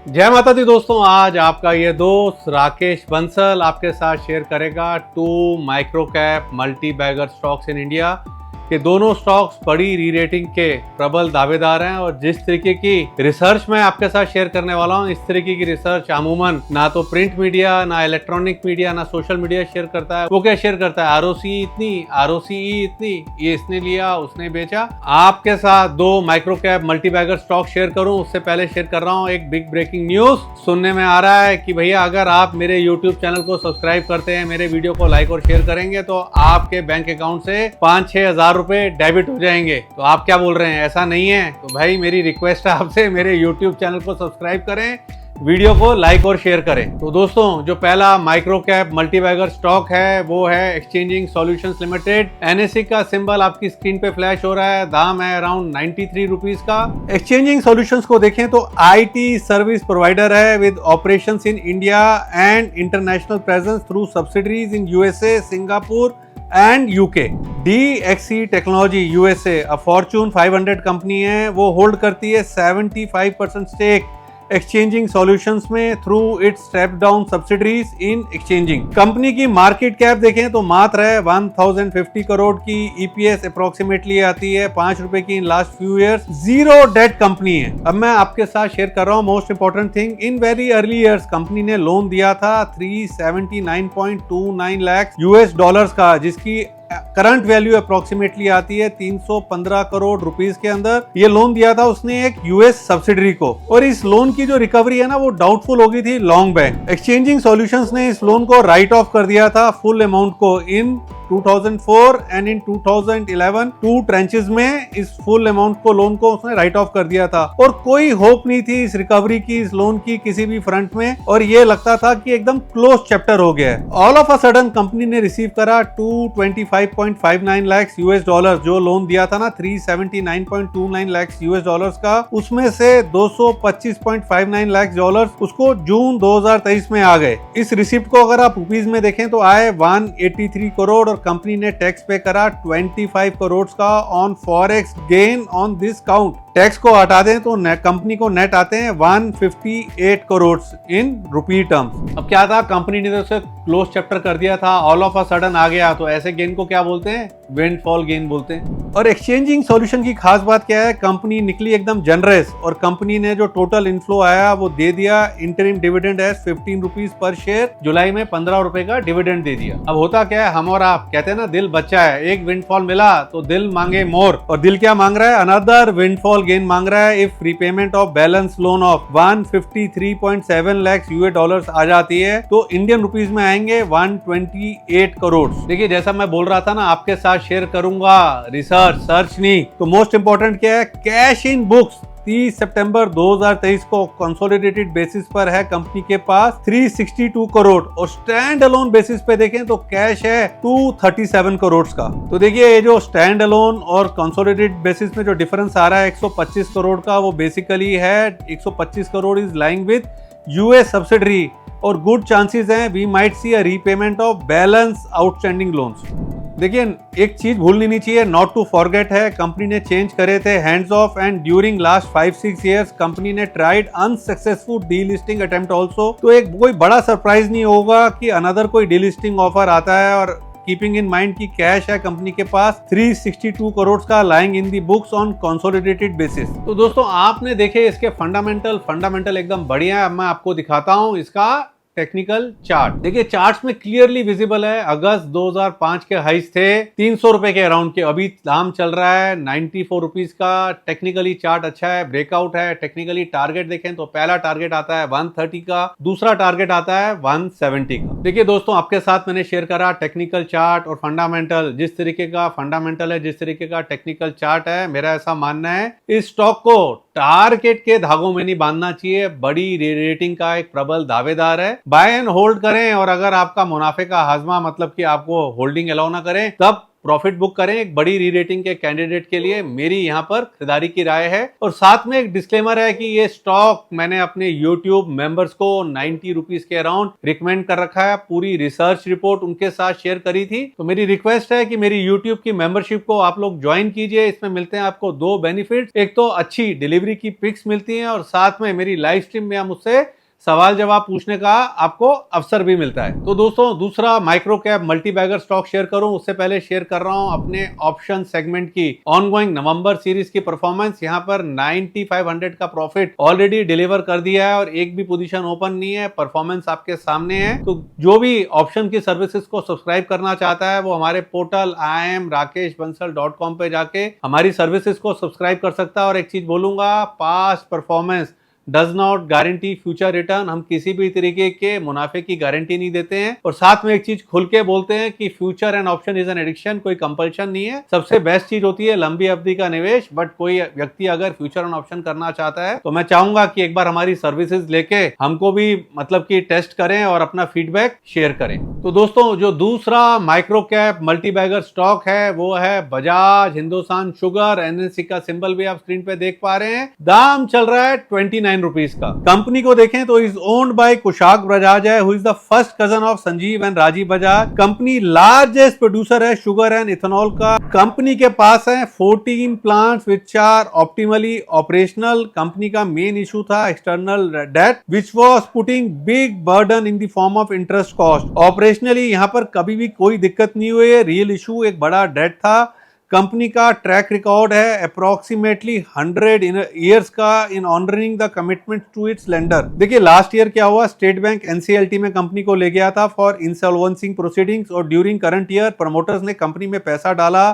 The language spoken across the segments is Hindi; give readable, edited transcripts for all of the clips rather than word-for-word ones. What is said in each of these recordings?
जय माता दी दोस्तों, आज आपका ये दोस्त राकेश बंसल आपके साथ शेयर करेगा 2 micro cap multi bagger stocks in India के दोनों स्टॉक्स बड़ी री रेटिंग के प्रबल दावेदार हैं। और जिस तरीके की रिसर्च मैं आपके साथ शेयर करने वाला हूं, इस तरीके की रिसर्च अमूमन ना तो प्रिंट मीडिया, ना इलेक्ट्रॉनिक मीडिया, ना सोशल मीडिया शेयर करता है। वो क्या शेयर करता है? आरओसी इतनी, आरओसीई इतनी, ये इसने लिया, उसने बेचा। आपके साथ 2 micro cap multi bagger stock share करूं उससे पहले शेयर कर रहा हूं एक बिग ब्रेकिंग न्यूज। सुनने में आ रहा है कि भैया अगर आप मेरे यूट्यूब चैनल को सब्सक्राइब करते हैं, मेरे वीडियो को लाइक और शेयर करेंगे तो आपके बैंक अकाउंट से 5-6 हजार रुपए डेबिट हो जाएंगे। तो आप क्या बोल रहे हैं? ऐसा नहीं है तो भाई मेरी रिक्वेस्ट है आपसे, मेरे यूट्यूब चैनल को सब्सक्राइब करें, वीडियो को लाइक और शेयर करें। तो दोस्तों, जो पहला micro cap multi bagger stock है वो है एक्सचेंजिंग सॉल्यूशंस लिमिटेड। एनएससी का सिंबल आपकी स्क्रीन पे फ्लैश हो रहा है। दाम है अराउंड 93 रुपीज का। एक्सचेंजिंग सॉल्यूशंस को देखें तो आईटी सर्विस प्रोवाइडर है with operations in India and international presence through subsidiaries in USA, Singapore and UK. DXC technology USA Fortune 500 company है, वो होल्ड करती है 75% स्टेक एक्सचेंजिंग सॉल्यूशंस में through its step down subsidiaries in exchanging. Company की मार्केट कैप देखें तो मात्र है 1050 करोड़ की। ईपीएस अप्रोक्सीमेटली आती है 5 रुपए की in last few years. Zero debt company है। अब मैं आपके साथ शेयर कर रहा हूं most important thing, in very early years company ने लोन दिया था 379.29 लाख यूएस डॉलर्स का, जिसकी करंट वैल्यू अप्रोक्सीमेटली आती है 315 करोड़ रुपीस के अंदर। ये लोन दिया था उसने एक यूएस सब्सिडरी को, और इस लोन की जो रिकवरी है ना वो डाउटफुल हो गई थी लॉन्ग बैक। एक्सचेंजिंग सॉल्यूशंस ने इस लोन को राइट ऑफ कर दिया था फुल अमाउंट को इन 2004 एंड इन 2011 2 ट्रेंचेस में इस फुल अमाउंट को, लोन को उसने राइट ऑफ कर दिया था। और कोई होप नहीं थी इस रिकवरी की, इस लोन की किसी भी फ्रंट में, और ये लगता था कि एकदम क्लोज चैप्टर हो गया है। All of a sudden company ने रिसीव करा 225.59 लाख यूएस डॉलर। जो लोन दिया था ना 379.29 लाख यूएस डॉलर्स का, उसमें से 225.59 लाख डॉलर उसको जून 2023 में आ गए। इस रिसिप्ट को अगर आप रुपीज में देखें तो आए 183 करोड़, कंपनी ने टैक्स पे करा 25 करोड़ का on forex gain on this count. Tax को हटा दें तो कंपनी को नेट आते हैं 158 करोड़ इन रुपी टर्म्स। अब क्या था, कंपनी ने तो उसे क्लोज चैप्टर कर दिया था, ऑल ऑफ अ सडन आ गया, तो ऐसे गेन को क्या बोलते हैं? विंडफॉल गेन बोलते हैं। और एक्सचेंजिंग सॉल्यूशन की खास बात क्या है, कंपनी निकली एकदम जनरस, और कंपनी ने जो टोटल इनफ्लो आया वो दे दिया interim dividend as 15 rupees per share. जुलाई में 15 रुपए का डिविडेंड दे दिया। अब होता क्या है, हम और आप कहते हैं ना, दिल बच्चा है, एक विंडफॉल मिला तो दिल मांगे मोर, और दिल क्या मांग रहा है? अनदर विंडफॉल गेन मांग रहा है। If repayment of balance loan of 153.7 lakh US dollars आ जाती है तो इंडियन रुपीज में आएंगे 128 करोड़। देखिए, जैसा मैं बोल रहा था ना, आपके साथ शेयर करूंगा रिसर्च, सर्च नहीं। तो मोस्ट इंपोर्टेंट क्या है, कैश इन बुक्स 30 सितंबर 2023 को कंसोलिडेटेड बेसिस पर है कंपनी के पास 362 करोड़, और स्टैंड अलोन बेसिस पे देखें तो कैश है 237 करोड़ का। तो देखिए, ये जो स्टैंड अलोन और कंसोलिडेटेड बेसिस में जो डिफरेंस आ रहा है 125 करोड़ का, वो बेसिकली है 125 crore is lying with US subsidiary, और गुड चांसेस हैं we might see a repayment of balance outstanding loans. देखिए, एक चीज भूलनी नहीं चाहिए, नॉट टू फॉरगेट है, कंपनी ने चेंज करे थे hands off, and during last 5-6 years company ने tried unsuccessful delisting attempt also. तो एक कोई बड़ा सरप्राइज नहीं होगा कि अनदर कोई डीलिस्टिंग ऑफर आता है, और कीपिंग इन माइंड की कैश है कंपनी के पास 362 करोड़ का lying in the books on consolidated basis. तो दोस्तों, आपने देखे इसके फंडामेंटल एकदम बढ़िया है। अब मैं आपको दिखाता हूं इसका टेक्निकल चार्ट। देखिए, चार्ट्स में क्लियरली विजिबल है, अगस्त 2005 के हाइस थे 300 रुपए के अराउंड के, अभी दाम चल रहा है 94 रुपीज का। टेक्निकली चार्ट अच्छा है, ब्रेकआउट है। टेक्निकली टारगेट देखें तो पहला टारगेट आता है 130 का, दूसरा टारगेट आता है 170 का। देखिए दोस्तों, आपके साथ मैंने शेयर करा टेक्निकल चार्ट और फंडामेंटल। जिस तरीके का फंडामेंटल है, जिस तरीके का टेक्निकल चार्ट है, मेरा ऐसा मानना है इस स्टॉक को टारगेट के धागों में नहीं बांधना चाहिए। बड़ी रेटिंग का एक प्रबल दावेदार है, बाय एंड होल्ड करें, और अगर आपका मुनाफे का हाजमा, मतलब कि आपको होल्डिंग अलाउ ना करें, तब प्रॉफिट बुक करें। एक बड़ी री रेटिंग के कैंडिडेट के लिए मेरी यहाँ पर खरीदारी की राय है। और साथ में एक डिस्क्लेमर है कि ये स्टॉक मैंने अपने YouTube मेंबर्स को 90 रुपीज के अराउंड रिकमेंड कर रखा है। पूरी रिसर्च रिपोर्ट उनके साथ शेयर करी थी। तो मेरी रिक्वेस्ट है कि मेरी YouTube की मेंबरशिप को आप लोग ज्वाइन कीजिए। इसमें मिलते हैं आपको दो बेनिफिट, एक तो अच्छी डिलीवरी की पिक्स मिलती हैं और साथ में मेरी लाइव स्ट्रीम में हम उससे सवाल जवाब पूछने का आपको अवसर भी मिलता है। तो दोस्तों, दूसरा micro cap multi bagger stock share करूं उससे पहले शेयर कर रहा हूं अपने ऑप्शन सेगमेंट की ऑनगोइंग नवंबर सीरीज की परफॉर्मेंस। यहां पर 9500 का प्रॉफिट ऑलरेडी डिलीवर कर दिया है और एक भी पोजीशन ओपन नहीं है। परफॉर्मेंस आपके सामने है। तो जो भी ऑप्शन की सर्विसेज को सब्सक्राइब करना चाहता है वो हमारे पोर्टल iamrakeshbansal.com पे जाके हमारी सर्विसेज को सब्सक्राइब कर सकता है। और एक चीज बोलूंगा, past performance does not guarantee future return. हम किसी भी तरीके के मुनाफे की गारंटी नहीं देते हैं। और साथ में एक चीज खुल के बोलते हैं कि future and option is an addiction, कोई कंपल्शन नहीं है। सबसे बेस्ट चीज होती है लंबी अवधि का निवेश। बट कोई व्यक्ति अगर फ्यूचर एंड ऑप्शन करना चाहता है तो मैं चाहूंगा कि एक बार हमारी सर्विसेज लेके हमको भी मतलब कि टेस्ट करें और अपना फीडबैक शेयर करें। तो दोस्तों, जो दूसरा micro cap multi bagger stock है वो है बजाज हिंदुस्तान शुगर। एनएससी का सिंबल भी आप स्क्रीन पे देख पा रहे हैं। दाम चल रहा है 29 रुपीस का। कंपनी को देखें तो is owned by Kushak Bajaj है, who is the first cousin of Sanjiv and Rajiv Bajaj. Company largest producer है शुगर एंड इथेनॉल का। कंपनी के पास है 14 plants which are optimally operational. Company का मेन इशू था external debt which was putting big burden in the form of interest cost. Operationally यहां पर कभी भी कोई दिक्कत नहीं हुई है। रियल इशू एक बड़ा डेट था। कंपनी का ट्रैक रिकॉर्ड है अप्रोक्सीमेटली 100 ईयर्स का in honouring the commitment to its lender. देखिए लास्ट ईयर क्या हुआ, स्टेट बैंक एनसीएलटी में कंपनी को ले गया था फॉर इंसॉल्वेंसी प्रोसीडिंग्स और ड्यूरिंग करंट ईयर प्रमोटर्स ने कंपनी में पैसा डाला,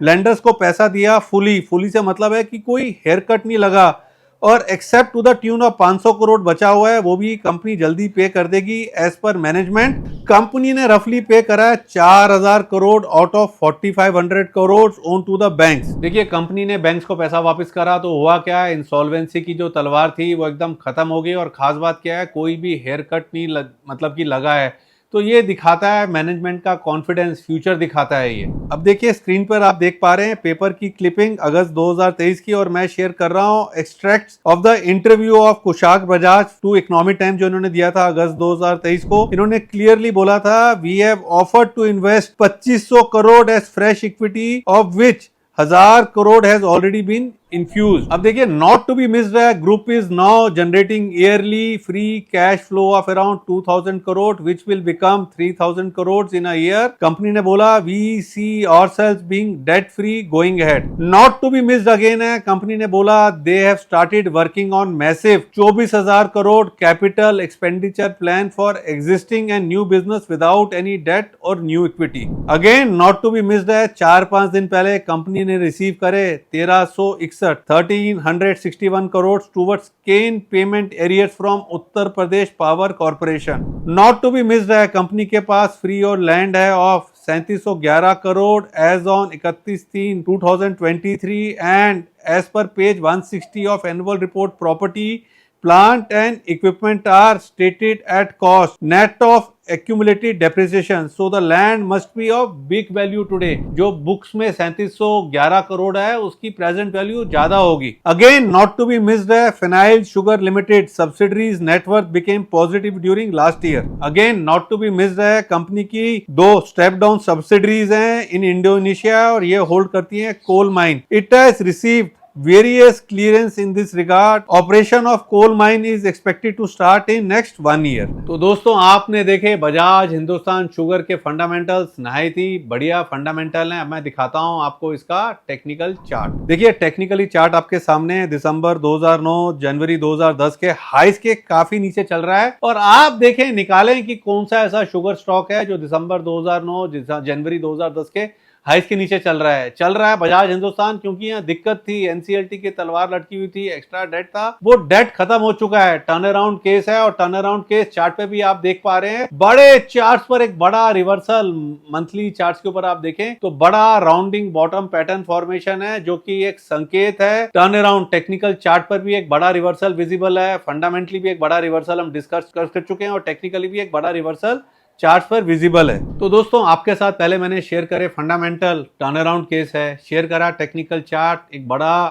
लेंडर्स को पैसा दिया फुली से मतलब है कि कोई हेयर कट नहीं लगा। और except to the tune of 500 crore बचा हुआ है वो भी कंपनी जल्दी पे कर देगी एज पर मैनेजमेंट। कंपनी ने रफली पे करा है 4000 crore out of 4500 crore own to the banks. देखिए कंपनी ने बैंक्स को पैसा वापस करा तो हुआ क्या है, इंसॉल्वेंसी की जो तलवार थी वो एकदम खत्म हो गई। और खास बात क्या है, कोई भी हेयर कट नहीं मतलब कि लगा है। तो ये दिखाता है मैनेजमेंट का कॉन्फिडेंस, फ्यूचर दिखाता है ये। अब देखिए स्क्रीन पर आप देख पा रहे हैं पेपर की क्लिपिंग अगस्त 2023 की, और मैं शेयर कर रहा हूं extracts of the interview of Kushagra Bajaj to Economic Time जो इन्होंने दिया था अगस्त 2023 को। इन्होंने क्लियरली बोला था we have offered to invest 2500 crore as fresh equity of which 1000 crore has already been infuse. अब देखिए नॉट टू बी मिस्ड है, group is now generating yearly free cash flow of around 2000 crore which will become 3000 crore in a year. Company ने बोला we see ourselves being debt free going ahead. Not to be missed again है, कंपनी ने बोला they have started working on massive 24000 crore capital expenditure plan for existing and new business without any debt और new equity. Again not to be missed है, 4-5 दिन पहले कंपनी ने रिसीव करे 1361 crore towards cane payment arrears from Uttar Pradesh Power Corporation. Not to be missed है, कंपनी के पास फ्री और लैंड है of 3711 crore as on 31/3/2023 and as per page 160 of annual report property plant and equipment are stated at cost net of accumulated depreciation, so the land must be of big value today। जो बुक्स में 3711 करोड़ है उसकी प्रेजेंट वैल्यू ज्यादा होगी। Again not to be missed है, phenyl sugar limited subsidiaries net worth became positive during last year. Again not to be missed है, कंपनी की 2 स्टेप डाउन सब्सिडरीज हैं इन इंडोनेशिया और ये होल्ड करती हैं coal mine. It has received various clearance in this regard. Operation of coal mine is expected to start in next 1 year। तो दोस्तों आपने देखे बजाज हिंदुस्तान शुगर के फंडामेंटल्स, नहायत ही बढ़िया फंडामेंटल हैं। अब मैं दिखाता हूं आपको इसका टेक्निकल चार्ट। देखिए टेक्निकली चार्ट आपके सामने है। दिसंबर 2009 जनवरी 2010 के हाईस के काफी नीचे चल रहा है। और आप देखें निकालें कि कौन सा ऐसा शुगर स्टॉक है जो दिसंबर 2009 जनवरी 2010 के हाइस के नीचे चल रहा है बजाज हिंदुस्तान। क्योंकि यहाँ दिक्कत थी, एनसीएलटी की तलवार लटकी हुई थी, एक्स्ट्रा डेट था, वो डेट खत्म हो चुका है। टर्न अराउंड केस है और टर्न अराउंड केस चार्ट पे भी आप देख पा रहे हैं। बड़े चार्ट्स पर एक बड़ा रिवर्सल, मंथली चार्ट्स के ऊपर आप देखें तो बड़ा राउंडिंग बॉटम पैटर्न फॉर्मेशन है जो कि एक संकेत है। टर्न अराउंड टेक्निकल चार्ट पर भी एक बड़ा रिवर्सल विजिबल है, फंडामेंटली भी एक बड़ा रिवर्सल हम डिस्कस कर चुके हैं और टेक्निकली भी एक बड़ा रिवर्सल चार्ट पर विजिबल है। तो दोस्तों आपके साथ पहले मैंने शेयर करे फंडामेंटल टर्न अराउंड केस है, शेयर करा टेक्निकल चार्ट, एक बड़ा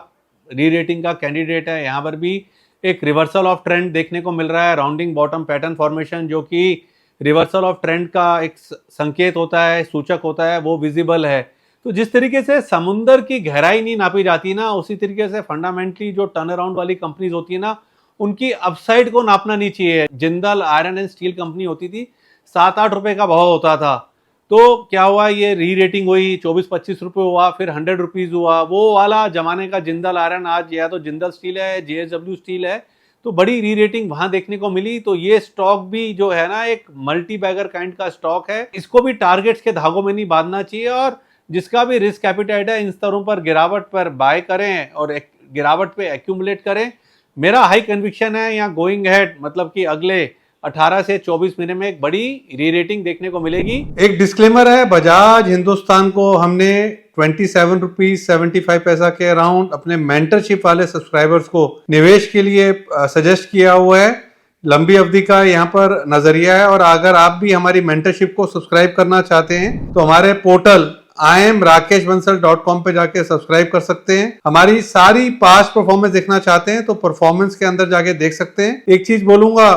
री रेटिंग का कैंडिडेट है। यहाँ पर भी एक रिवर्सल ऑफ ट्रेंड देखने को मिल रहा है, राउंडिंग बॉटम पैटर्न फॉर्मेशन जो कि रिवर्सल ऑफ ट्रेंड का एक संकेत होता है, सूचक होता है, वो विजिबल है। तो जिस तरीके से समुंदर की गहराई नहीं नापी जाती ना, उसी तरीके से फंडामेंटली जो टर्न अराउंड वाली कंपनीज होती है ना, उनकी अपसाइड को नापना नहीं चाहिए। Jindal iron and steel company होती थी, 7-8 रुपए का भाव होता था, तो क्या हुआ, ये री रेटिंग हुई, 24-25 रुपए हुआ, फिर 100 रुपीज हुआ। वो वाला जमाने का जिंदल आयरन आज या तो जिंदल स्टील है, JSW स्टील है, तो बड़ी री रेटिंग वहां देखने को मिली। तो ये स्टॉक भी जो है ना, एक मल्टी बैगर काइंड का स्टॉक है, इसको भी टारगेट्स के धागों में नहीं बांधना चाहिए। और जिसका भी रिस्क कैपिटाइट है, इन स्तरों पर गिरावट पर बाय करें और गिरावट पे एक्यूमुलेट करें। मेरा हाई कन्विक्शन है यहाँ गोइंग हेड, मतलब कि अगले 18 से 24 महीने में एक बड़ी री रेटिंग देखने को मिलेगी। एक डिस्क्लेमर है, बजाज हिंदुस्तान को हमने 27 रुपीज 75 पैसा के अराउंड अपने मेंटरशिप वाले सब्सक्राइबर्स को निवेश के लिए सजेस्ट किया हुआ है। लंबी अवधि का यहाँ पर नजरिया है। और अगर आप भी हमारी मेंटरशिप को सब्सक्राइब करना चाहते हैं तो हमारे पोर्टल IamRakeshBansal.com पे जाके सब्सक्राइब कर सकते हैं। हमारी सारी पास्ट परफॉर्मेंस देखना चाहते हैं तो परफॉर्मेंस के अंदर जाके देख सकते हैं। एक चीज बोलूंगा,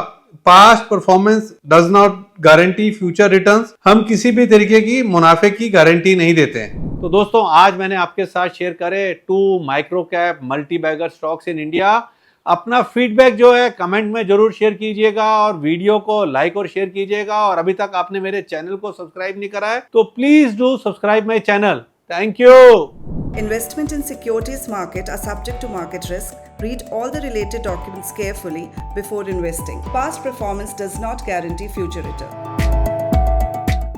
past performance does not guarantee future returns. हम किसी भी तरीके की मुनाफे की गारंटी नहीं देते हैं। तो दोस्तों आज मैंने आपके साथ शेयर करे 2 micro cap multi bagger stocks in India. अपना फीडबैक जो है कमेंट में जरूर शेयर कीजिएगा और वीडियो को लाइक और शेयर कीजिएगा। और अभी तक आपने मेरे चैनल को सब्सक्राइब नहीं करा है तो please do subscribe my channel. Thank you. Investment in securities market are subject to market risk. Read all the related documents carefully before investing. Past performance does not guarantee future return.